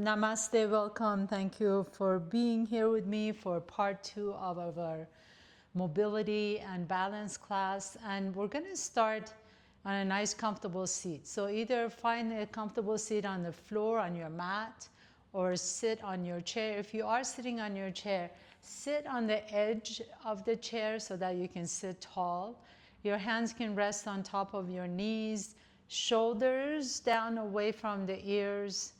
namaste, welcome. Thank you for being here with me for part 2 of our mobility and balance class. And we're going to start on a nice comfortable seat. So either find a comfortable seat on the floor, on your mat, or sit on your chair. If you are sitting on your chair, sit on the edge of the chair so that you can sit tall. Your hands can rest on top of your knees, shoulders down away from the ears,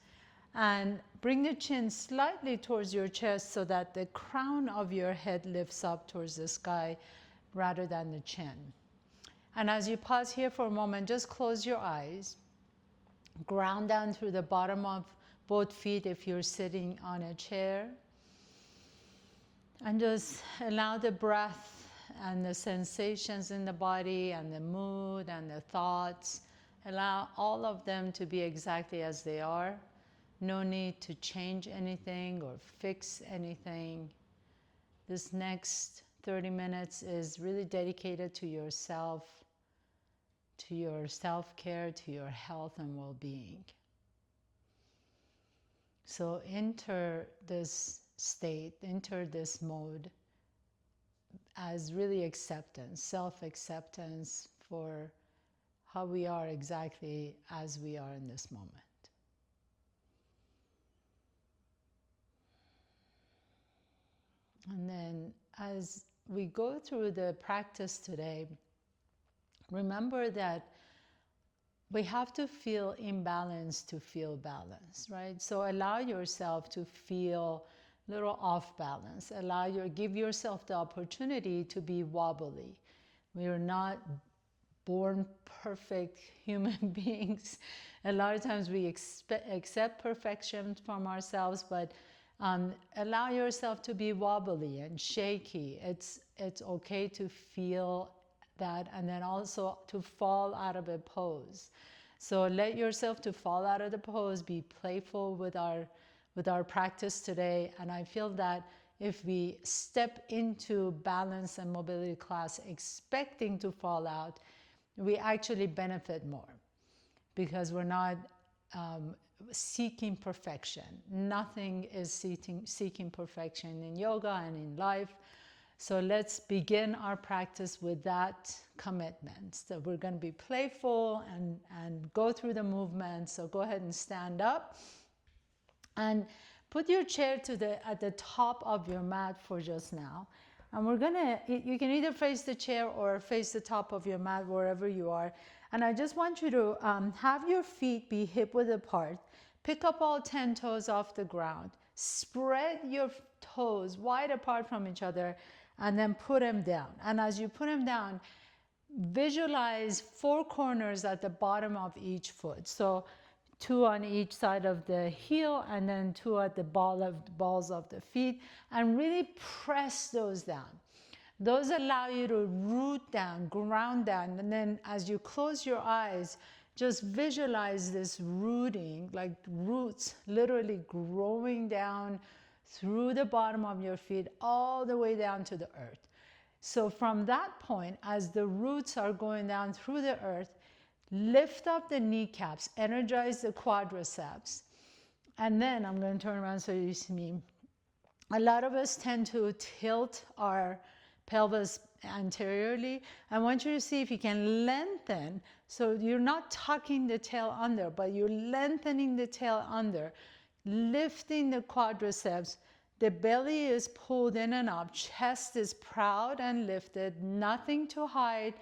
and bring the chin slightly towards your chest so that the crown of your head lifts up towards the sky rather than the chin. And as you pause here for a moment, just close your eyes. Ground down through the bottom of both feet if you're sitting on a chair. And just allow the breath and the sensations in the body and the mood and the thoughts, allow all of them to be exactly as they are. No need to change anything or fix anything. This next 30 minutes is really dedicated to yourself, to your self-care, to your health and well-being. So enter this state, enter this mode as really acceptance, self-acceptance for how we are exactly as we are in this moment. And then as we go through the practice today, remember that we have to feel imbalanced to feel balance, right? So allow yourself to feel a little off balance. Give yourself the opportunity to be wobbly. We are not born perfect human beings. A lot of times we accept perfection from ourselves, but allow yourself to be wobbly and shaky. It's okay to feel that, and then also to fall out of a pose. So let yourself to fall out of the pose, be playful with our practice today. And I feel that if we step into balance and mobility class expecting to fall out, we actually benefit more because we're not seeking perfection. Nothing is seeking perfection in yoga and in life. So let's begin our practice with that commitment. So we're going to be playful and go through the movements. So go ahead and stand up and put your chair at the top of your mat for just now. And you can either face the chair or face the top of your mat wherever you are. And I just want you to have your feet be hip-width apart. Pick up all 10 toes off the ground. Spread your toes wide apart from each other and then put them down. And as you put them down, visualize 4 corners at the bottom of each foot. So 2 on each side of the heel and then 2 at the balls of the feet, and really press those down. Those allow you to root down, ground down, and then as you close your eyes, just visualize this rooting, like roots literally growing down through the bottom of your feet all the way down to the earth. So from that point, as the roots are going down through the earth, lift up the kneecaps, energize the quadriceps. And then I'm going to turn around so you see me. A lot of us tend to tilt our pelvis anteriorly. I want you to see if you can lengthen. So you're not tucking the tail under, but you're lengthening the tail under, lifting the quadriceps. The belly is pulled in and up. Chest is proud and lifted. Nothing to hide.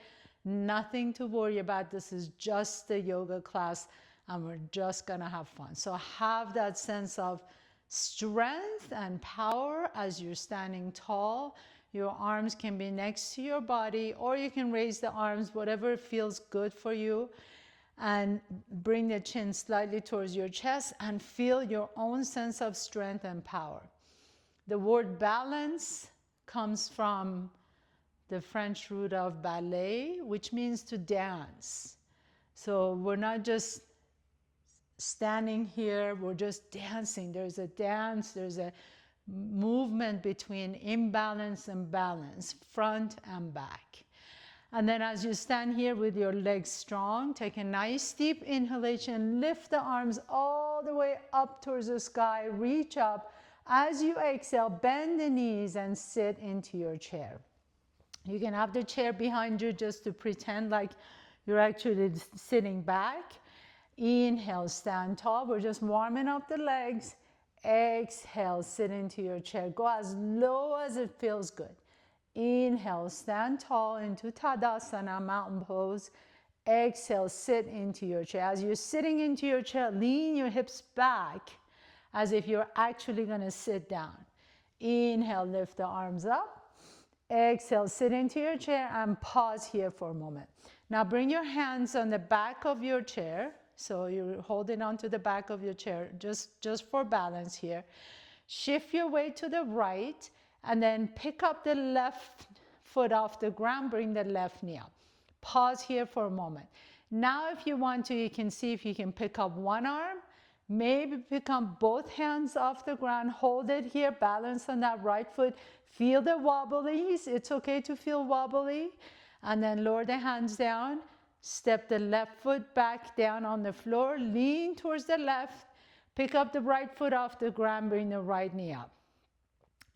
Nothing to worry about. This is just a yoga class and we're just gonna have fun. So have that sense of strength and power as you're standing tall. Your arms can be next to your body or you can raise the arms, whatever feels good for you. And bring the chin slightly towards your chest and feel your own sense of strength and power. The word balance comes from the French root of ballet, which means to dance. So we're not just standing here, we're just dancing. There's a dance, there's a movement between imbalance and balance, front and back. And then as you stand here with your legs strong, take a nice deep inhalation, lift the arms all the way up towards the sky, reach up. As you exhale, bend the knees and sit into your chair. You can have the chair behind you just to pretend like you're actually sitting back. Inhale, stand tall. We're just warming up the legs. Exhale, sit into your chair. Go as low as it feels good. Inhale, stand tall into Tadasana, mountain pose. Exhale, sit into your chair. As you're sitting into your chair, lean your hips back as if you're actually going to sit down. Inhale, lift the arms up. Exhale, sit into your chair and pause here for a moment. Now bring your hands on the back of your chair. So you're holding on to the back of your chair just for balance here. Shift your weight to the right and then pick up the left foot off the ground, bring the left knee up. Pause here for a moment. Now if you want to, you can see if you can pick up one arm, maybe pick up both hands off the ground, hold it here, balance on that right foot, feel the wobblies, it's okay to feel wobbly, and then lower the hands down, step the left foot back down on the floor, lean towards the left, pick up the right foot off the ground, bring the right knee up.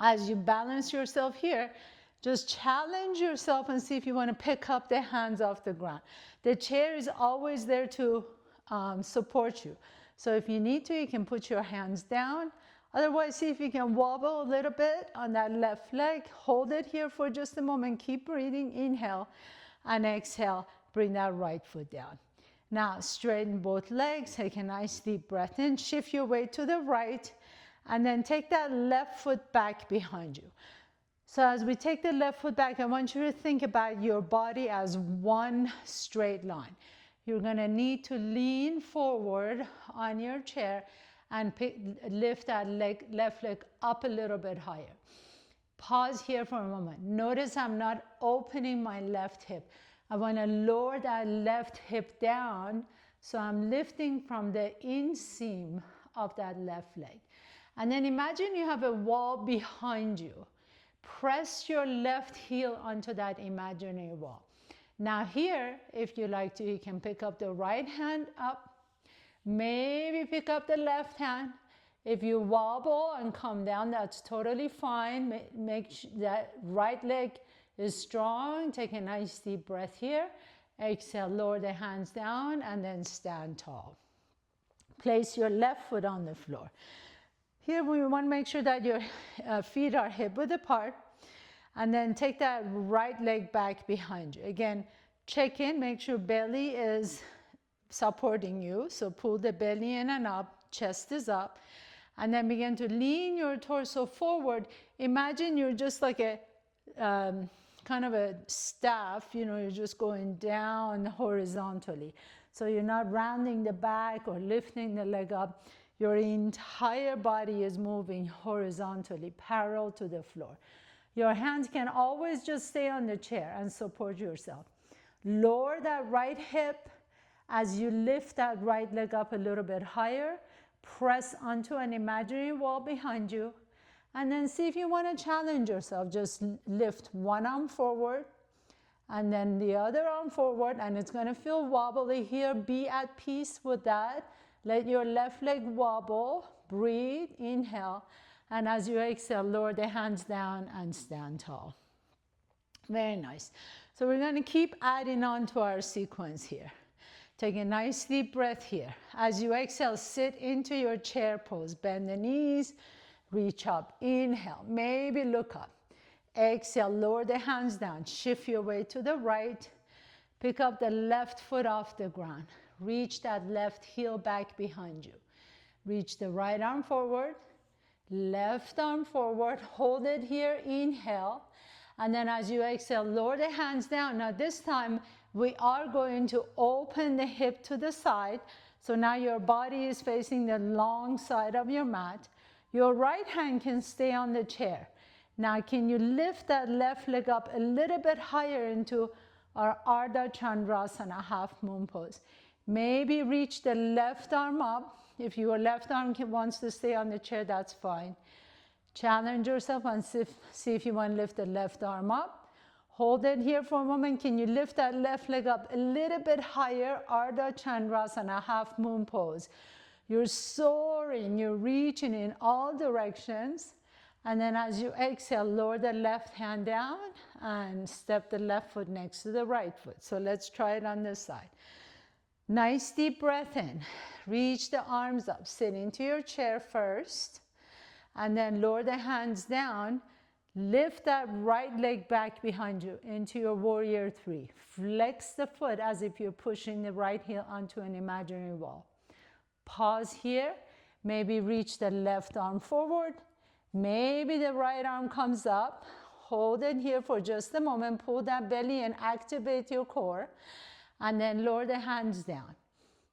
As you balance yourself here, just challenge yourself and see if you want to pick up the hands off the ground. The chair is always there to support you. So if you need to, you can put your hands down. Otherwise, see if you can wobble a little bit on that left leg. Hold it here for just a moment. Keep breathing. Inhale and exhale. Bring that right foot down. Now, straighten both legs. Take a nice deep breath in. Shift your weight to the right. And then take that left foot back behind you. So as we take the left foot back, I want you to think about your body as one straight line. You're going to need to lean forward on your chair and lift that left leg up a little bit higher. Pause here for a moment. Notice I'm not opening my left hip. I want to lower that left hip down, so I'm lifting from the inseam of that left leg. And then imagine you have a wall behind you. Press your left heel onto that imaginary wall. Now here, if you like to, you can pick up the right hand up. Maybe pick up the left hand. If you wobble and come down, that's totally fine. Make sure that right leg is strong. Take a nice deep breath here. Exhale, lower the hands down and then stand tall. Place your left foot on the floor. Here we want to make sure that your feet are hip width apart, and then take that right leg back behind you. Again, check in, make sure belly is supporting you. So pull the belly in and up, chest is up, and then begin to lean your torso forward. Imagine you're just like a kind of a staff, you're just going down horizontally. So you're not rounding the back or lifting the leg up. Your entire body is moving horizontally, parallel to the floor. Your hands can always just stay on the chair and support yourself. Lower that right hip as you lift that right leg up a little bit higher. Press onto an imaginary wall behind you. And then see if you want to challenge yourself. Just lift one arm forward and then the other arm forward. And it's going to feel wobbly here. Be at peace with that. Let your left leg wobble, breathe, inhale, and as you exhale, lower the hands down and stand tall. Very nice. So we're going to keep adding on to our sequence here. Take a nice deep breath here. As you exhale, sit into your chair pose. Bend the knees, reach up, inhale, maybe look up. Exhale, lower the hands down, shift your weight to the right, pick up the left foot off the ground. Reach that left heel back behind you. Reach the right arm forward, left arm forward, hold it here, inhale. And then as you exhale, lower the hands down. Now this time, we are going to open the hip to the side. So now your body is facing the long side of your mat. Your right hand can stay on the chair. Now can you lift that left leg up a little bit higher into our Ardha Chandrasana, half moon pose. Maybe reach the left arm up. If your left arm wants to stay on the chair, that's fine. Challenge yourself and see if you want to lift the left arm up. Hold it here for a moment. Can you lift that left leg up a little bit higher? Ardha Chandrasana, half moon pose. You're soaring, you're reaching in all directions. And then as you exhale, lower the left hand down and step the left foot next to the right foot. So let's try it on this side. Nice deep breath in. Reach the arms up. Sit into your chair first. And then lower the hands down. Lift that right leg back behind you into your warrior three. Flex the foot as if you're pushing the right heel onto an imaginary wall. Pause here. Maybe reach the left arm forward. Maybe the right arm comes up. Hold it here for just a moment. Pull that belly and activate your core. And then lower the hands down.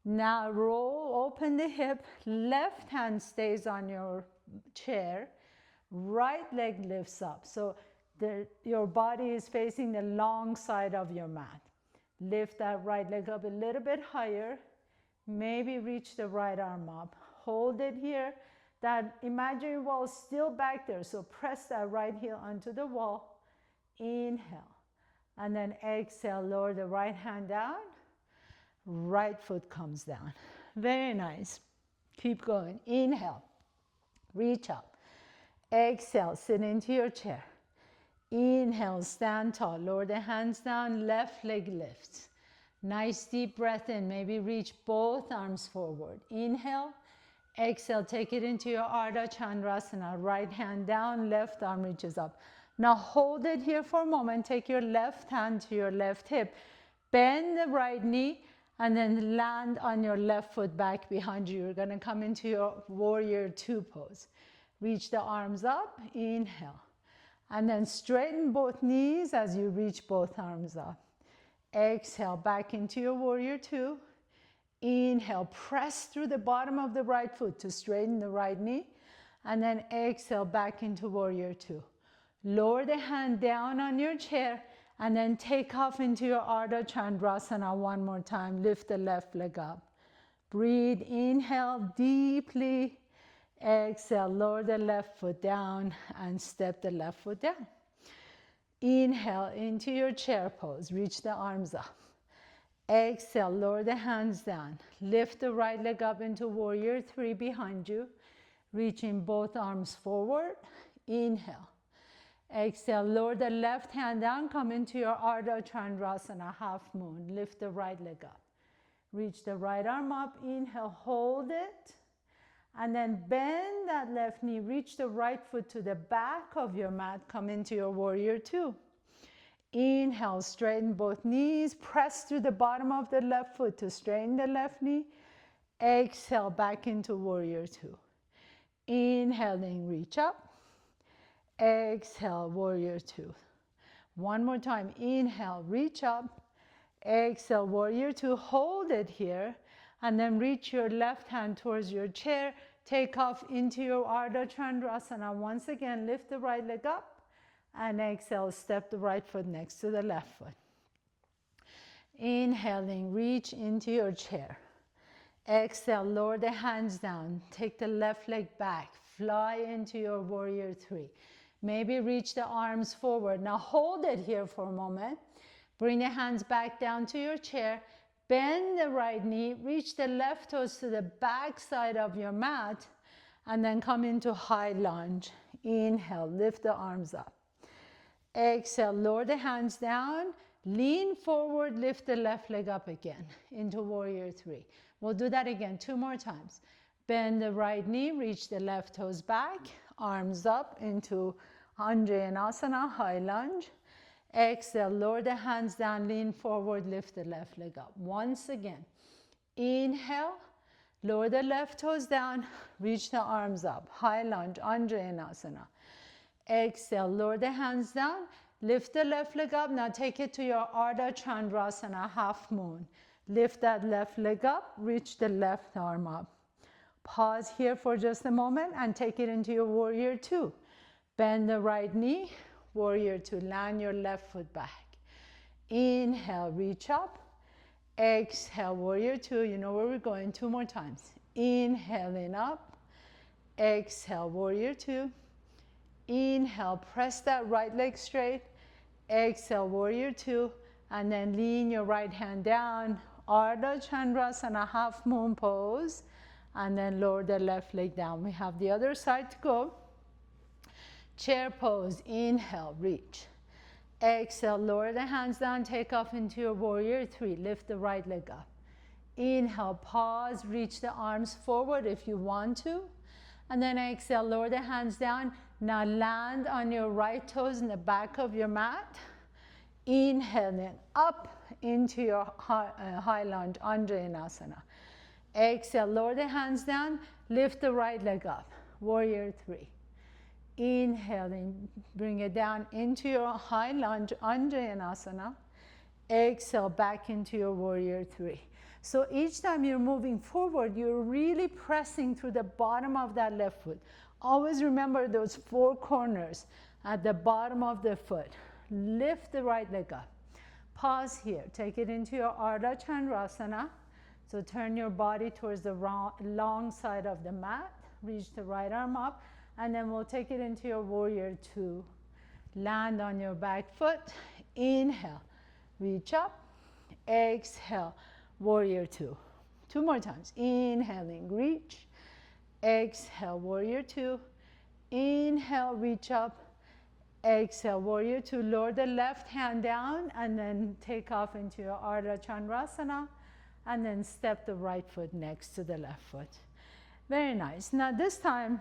Now roll, open the hip. Left hand stays on your chair. Right leg lifts up. So your body is facing the long side of your mat. Lift that right leg up a little bit higher. Maybe reach the right arm up. Hold it here. That imaginary wall is still back there. So press that right heel onto the wall. Inhale. And then exhale, lower the right hand down. Right foot comes down. Very nice. Keep going. Inhale. Reach up. Exhale, sit into your chair. Inhale, stand tall. Lower the hands down, left leg lifts. Nice deep breath in. Maybe reach both arms forward. Inhale. Exhale, take it into your Ardha Chandrasana. Right hand down, left arm reaches up. Now hold it here for a moment. Take your left hand to your left hip. Bend the right knee and then land on your left foot back behind you. You're going to come into your warrior two pose. Reach the arms up, inhale. And then straighten both knees as you reach both arms up. Exhale, back into your warrior two. Inhale, press through the bottom of the right foot to straighten the right knee. And then exhale, back into warrior two. Lower the hand down on your chair and then take off into your Ardha Chandrasana one more time. Lift the left leg up. Breathe, inhale deeply. Exhale, lower the left foot down and step the left foot down. Inhale into your chair pose. Reach the arms up. Exhale, lower the hands down. Lift the right leg up into warrior three behind you. Reaching both arms forward. Inhale. Exhale, lower the left hand down. Come into your Ardha Chandrasana, half moon. Lift the right leg up. Reach the right arm up. Inhale, hold it. And then bend that left knee, reach the right foot to the back of your mat, come into your warrior two. Inhale, straighten both knees, press through the bottom of the left foot to straighten the left knee. Exhale, back into warrior two. Inhaling, reach up. Exhale, warrior two. One more time, inhale, reach up. Exhale, warrior two, hold it here. And then reach your left hand towards your chair. Take off into your Ardha Chandrasana. Once again, lift the right leg up. And exhale, step the right foot next to the left foot. Inhaling, reach into your chair. Exhale, lower the hands down. Take the left leg back. Fly into your warrior three. Maybe reach the arms forward. Now hold it here for a moment. Bring the hands back down to your chair. Bend the right knee, reach the left toes to the back side of your mat, and then come into high lunge. Inhale, lift the arms up. Exhale, lower the hands down, lean forward, lift the left leg up again into warrior three. We'll do that again 2 more times. Bend the right knee, reach the left toes back, arms up into Anjaneyasana, high lunge. Exhale, lower the hands down, lean forward, lift the left leg up. Once again, inhale, lower the left toes down, reach the arms up, high lunge, Anjaneyasana. Exhale, lower the hands down, lift the left leg up. Now take it to your Ardha Chandrasana, half moon. Lift that left leg up, reach the left arm up. Pause here for just a moment and take it into your warrior two. Bend the right knee, warrior two, land your left foot back. Inhale, reach up. Exhale, warrior two. You know where we're going. 2 more times. Inhaling up. Exhale, warrior two. Inhale, press that right leg straight. Exhale, warrior two, and then lean your right hand down, Ardha Chandrasana, half moon pose, and then lower the left leg down. We have the other side to go. Chair pose, inhale, reach. Exhale, lower the hands down, take off into your warrior three, lift the right leg up. Inhale, pause, reach the arms forward if you want to. And then exhale, lower the hands down. Now land on your right toes in the back of your mat. Inhaling up into your high lunge, Anjaneyasana. Exhale, lower the hands down, lift the right leg up, warrior three. Inhaling, bring it down into your high lunge, Anjaneyasana. Exhale, back into your warrior three. So each time you're moving forward, you're really pressing through the bottom of that left foot. Always remember those four corners at the bottom of the foot. Lift the right leg up. Pause here. Take it into your Ardha Chandrasana. So turn your body towards the long side of the mat. Reach the right arm up. And then we'll take it into your warrior two. Land on your back foot. Inhale. Reach up. Exhale. Warrior two. Two more times. Inhaling, reach. Exhale, warrior two. Inhale, reach up. Exhale, warrior two. Lower the left hand down and then take off into your Ardha Chandrasana. And then step the right foot next to the left foot. Very nice. Now this time,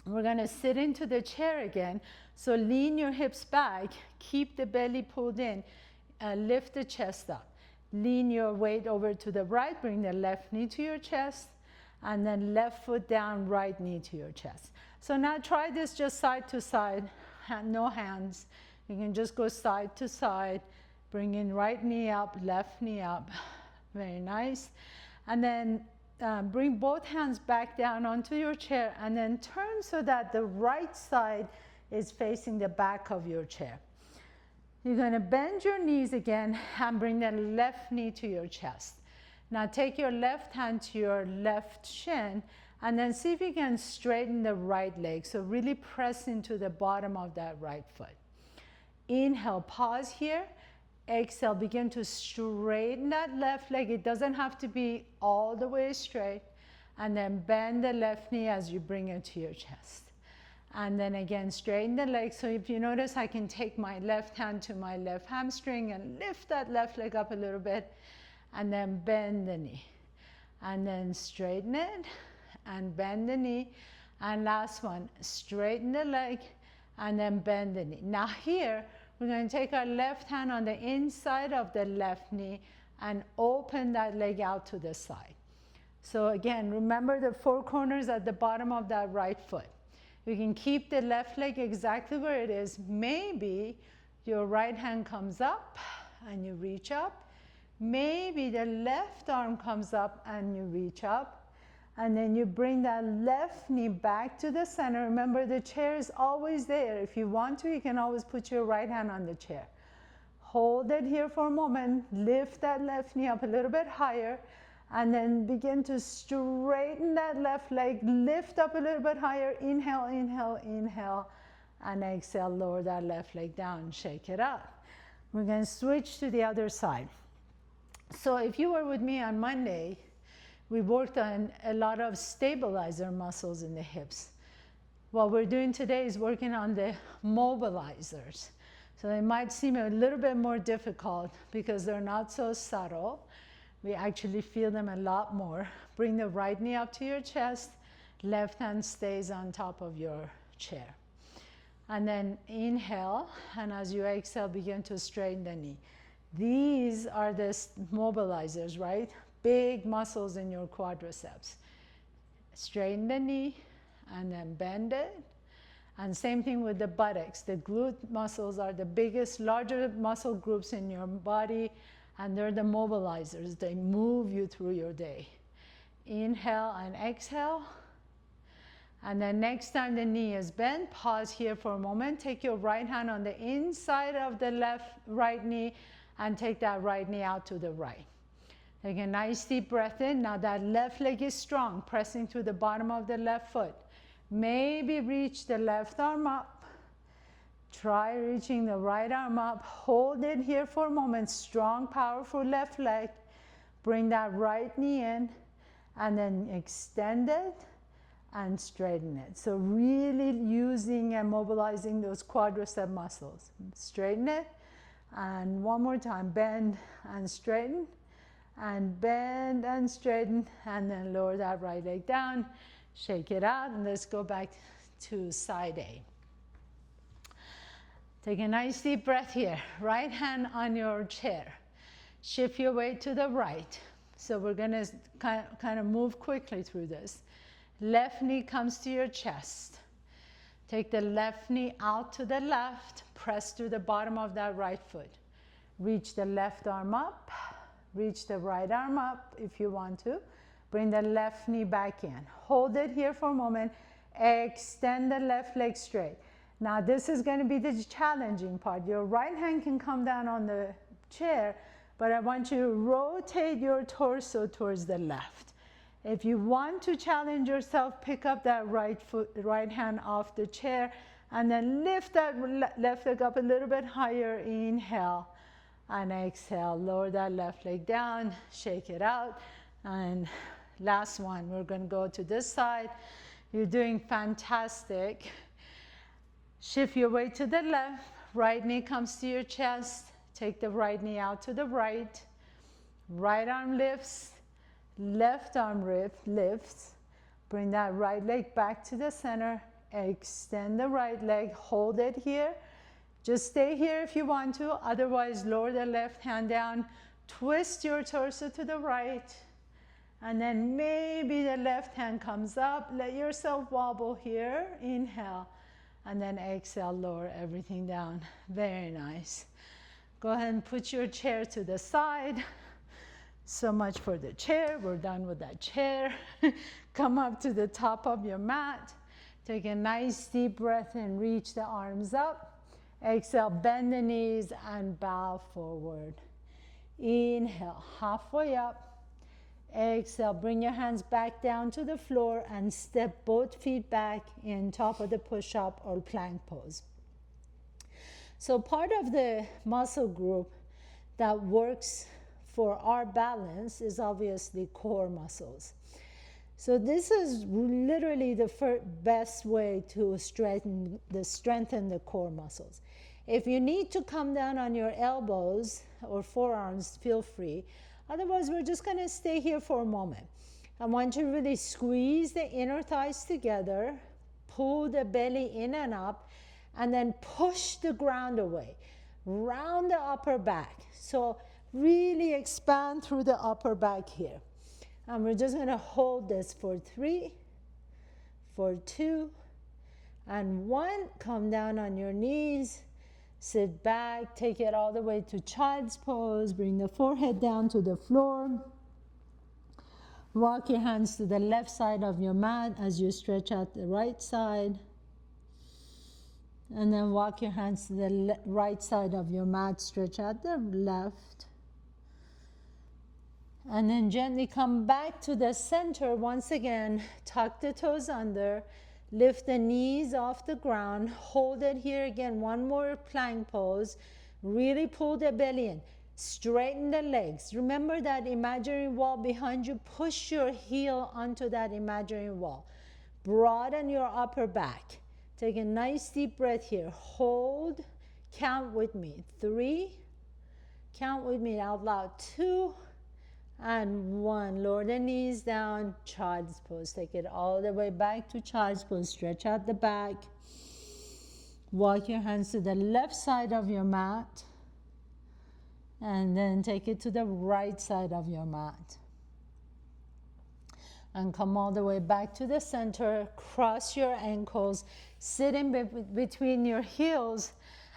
we're going to sit into the chair again. So lean your hips back. Keep the belly pulled in. Lift the chest up. Lean your weight over to the right, bring the left knee to your chest, and then left foot down, right knee to your chest. So now try this just side to side, no hands. You can just go side to side, bring in right knee up, left knee up. Very nice. And then bring both hands back down onto your chair, and then turn so that the right side is facing the back of your chair. You're going to bend your knees again and bring the left knee to your chest. Now take your left hand to your left shin and then see if you can straighten the right leg. So really press into the bottom of that right foot. Inhale, pause here. Exhale, begin to straighten that left leg. It doesn't have to be all the way straight. And then bend the left knee as you bring it to your chest. And then again, straighten the leg. So if you notice, I can take my left hand to my left hamstring and lift that left leg up a little bit. And then bend the knee. And then straighten it and bend the knee. And last one, straighten the leg and then bend the knee. Now here, we're going to take our left hand on the inside of the left knee and open that leg out to the side. So again, remember the four corners at the bottom of that right foot. You can keep the left leg exactly where it is. Maybe your right hand comes up and you reach up. Maybe the left arm comes up and you reach up. And then you bring that left knee back to the center. Remember, the chair is always there. If you want to, you can always put your right hand on the chair. Hold it here for a moment. Lift that left knee up a little bit higher. And then begin to straighten that left leg, lift up a little bit higher, inhale, inhale, inhale, and exhale, lower that left leg down, shake it up. We're going to switch to the other side. So if you were with me on Monday, we worked on a lot of stabilizer muscles in the hips. What we're doing today is working on the mobilizers. So they might seem a little bit more difficult because they're not so subtle. We actually feel them a lot more. Bring the right knee up to your chest. Left hand stays on top of your chair. And then inhale, and as you exhale, begin to straighten the knee. These are the mobilizers, right? Big muscles in your quadriceps. Straighten the knee, and then bend it. And same thing with the buttocks. The glute muscles are the biggest, larger muscle groups in your body. And they're the mobilizers. They move you through your day. Inhale and exhale. And then next time the knee is bent, pause here for a moment. Take your right hand on the inside of the right knee and take that right knee out to the right. Take a nice deep breath in. Now that left leg is strong, pressing through the bottom of the left foot. Maybe reach the left arm up. Try reaching the right arm up. Hold it here for a moment. Strong, powerful left leg. Bring that right knee in and then extend it and straighten it. So really using and mobilizing those quadricep muscles. Straighten it. And one more time. Bend and straighten. And bend and straighten. And then lower that right leg down. Shake it out. And let's go back to side A. Take a nice deep breath here. Right hand on your chair. Shift your weight to the right. So we're going to kind of move quickly through this. Left knee comes to your chest. Take the left knee out to the left. Press to the bottom of that right foot. Reach the left arm up. Reach the right arm up if you want to. Bring the left knee back in. Hold it here for a moment. Extend the left leg straight. Now this is going to be the challenging part. Your right hand can come down on the chair, but I want you to rotate your torso towards the left. If you want to challenge yourself, pick up that right hand off the chair and then lift that left leg up a little bit higher. Inhale and exhale. Lower that left leg down, shake it out. And last one, we're going to go to this side. You're doing fantastic. Shift your weight to the left. Right knee comes to your chest. Take the right knee out to the right. Right arm lifts. Left arm lifts. Bring that right leg back to the center. Extend the right leg. Hold it here. Just stay here if you want to. Otherwise, lower the left hand down. Twist your torso to the right. And then maybe the left hand comes up. Let yourself wobble here. Inhale. And then exhale, lower everything down. Very nice. Go ahead and put your chair to the side. So much for the chair. We're done with that chair. Come up to the top of your mat. Take a nice deep breath and reach the arms up. Exhale, bend the knees and bow forward. Inhale, halfway up. Exhale, bring your hands back down to the floor and step both feet back in top of the push-up or plank pose. So part of the muscle group that works for our balance is obviously core muscles. So this is literally the best way to strengthen the core muscles. If you need to come down on your elbows or forearms, feel free. Otherwise, we're just going to stay here for a moment. I want you to really squeeze the inner thighs together, pull the belly in and up, and then push the ground away. Round the upper back. So really expand through the upper back here. And we're just going to hold this for 3, for 2, and 1. Come down on your knees. Sit back, take it all the way to child's pose. Bring the forehead down to the floor. Walk your hands to the left side of your mat as you stretch out the right side. And then walk your hands to the right side of your mat, stretch out the left. And then gently come back to the center. Once again, tuck the toes under. Lift the knees off the ground. Hold it here again. One more plank pose. Really pull the belly in. Straighten the legs. Remember that imaginary wall behind you. Push your heel onto that imaginary wall. Broaden your upper back. Take a nice deep breath here. Hold. Count with me. 3. Count with me out loud. 2. And 1. Lower the knees down. Child's pose. Take it all the way back to child's pose. Stretch out the back. Walk your hands to the left side of your mat. And then take it to the right side of your mat. And come all the way back to the center. Cross your ankles. Sit in between your heels.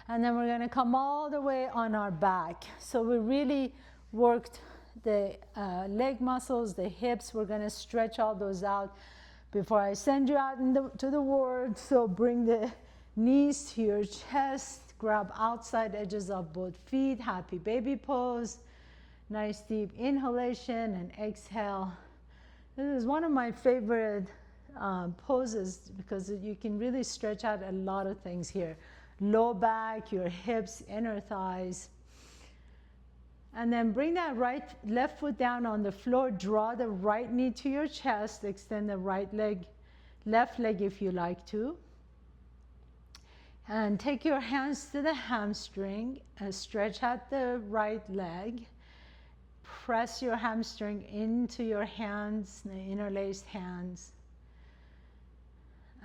And then we're going to come all the way on our back. So we really worked the leg muscles, the hips. We're going to stretch all those out before I send you out to the world. So bring the knees to your chest. Grab outside edges of both feet. Happy baby pose. Nice deep inhalation and exhale. This is one of my favorite poses because you can really stretch out a lot of things here. low back, your hips, inner thighs. And then bring that left foot down on the floor. Draw the right knee to your chest. Extend the left leg if you like to. And take your hands to the hamstring. Stretch out the right leg. Press your hamstring into your hands, the interlaced hands.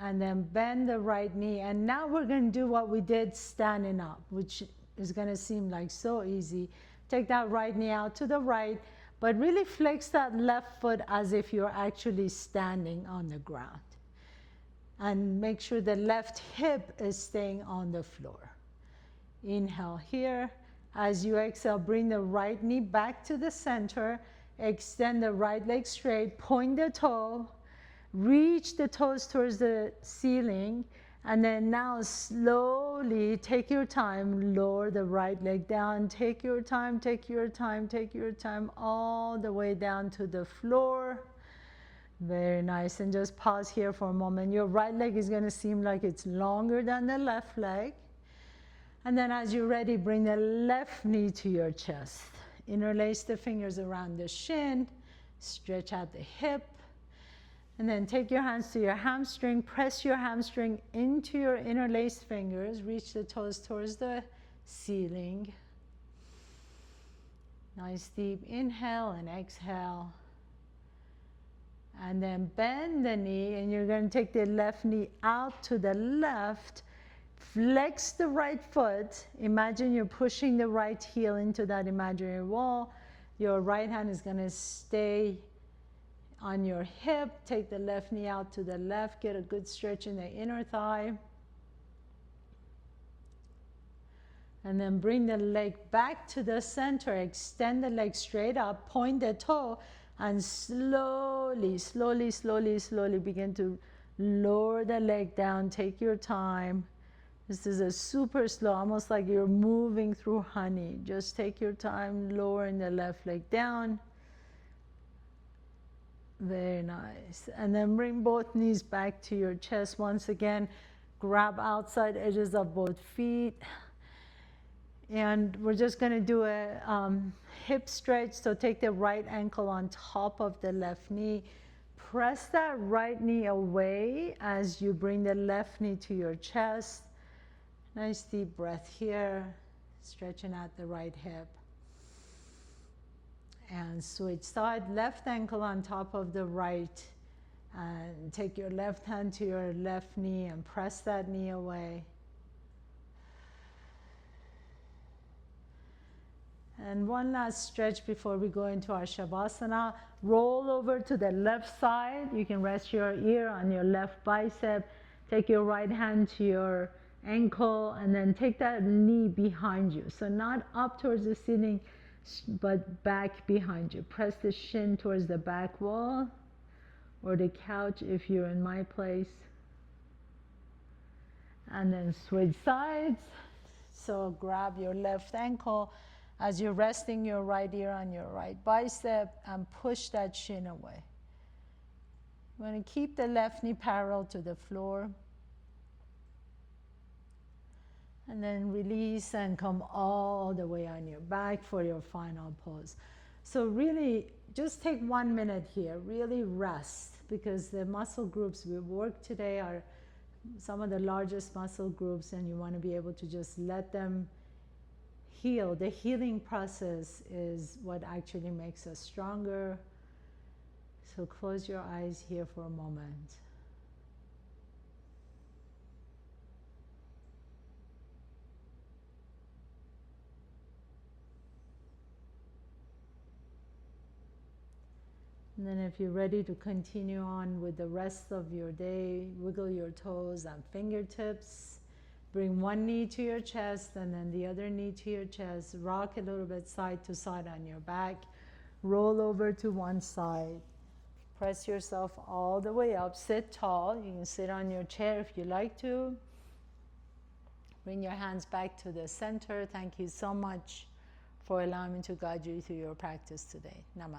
And then bend the right knee. And now we're going to do what we did standing up, which is going to seem like so easy. Take that right knee out to the right, but really flex that left foot as if you're actually standing on the ground. And make sure the left hip is staying on the floor. Inhale here. As you exhale, bring the right knee back to the center. Extend the right leg straight. Point the toe. Reach the toes towards the ceiling. And then now slowly, take your time, lower the right leg down. Take your time, take your time, take your time, all the way down to the floor. Very nice. And just pause here for a moment. Your right leg is going to seem like it's longer than the left leg. And then as you're ready, bring the left knee to your chest. Interlace the fingers around the shin. Stretch out the hip. And then take your hands to your hamstring. Press your hamstring into your interlaced fingers. Reach the toes towards the ceiling. Nice deep inhale and exhale. And then bend the knee, and you're going to take the left knee out to the left. Flex the right foot. Imagine you're pushing the right heel into that imaginary wall. Your right hand is going to stay on your hip. Take the left knee out to the left. Get a good stretch in the inner thigh. And then bring the leg back to the center. Extend the leg straight up. Point the toe. And slowly, slowly, slowly, slowly begin to lower the leg down. Take your time. This is a super slow, almost like you're moving through honey. Just take your time lowering the left leg down. Very nice. And then bring both knees back to your chest once again. Grab outside edges of both feet. And we're just going to do a hip stretch. So take the right ankle on top of the left knee. Press that right knee away as you bring the left knee to your chest. Nice deep breath here. Stretching out the right hip. And switch side. Left ankle on top of the right. And take your left hand to your left knee and press that knee away. And one last stretch before we go into our Shavasana. Roll over to the left side. You can rest your ear on your left bicep. Take your right hand to your ankle and then take that knee behind you. So not up towards the ceiling, but back behind you. Press the shin towards the back wall or the couch if you're in my place. And then switch sides. So grab your left ankle as you're resting your right ear on your right bicep and push that shin away. You want to keep the left knee parallel to the floor. And then release and come all the way on your back for your final pose. So really, just take 1 minute here. Really rest, because the muscle groups we work today are some of the largest muscle groups, and you want to be able to just let them heal. The healing process is what actually makes us stronger. So close your eyes here for a moment. And then if you're ready to continue on with the rest of your day, wiggle your toes and fingertips. Bring one knee to your chest and then the other knee to your chest. Rock a little bit side to side on your back. Roll over to one side. Press yourself all the way up. Sit tall. You can sit on your chair if you like to. Bring your hands back to the center. Thank you so much for allowing me to guide you through your practice today. Namaste.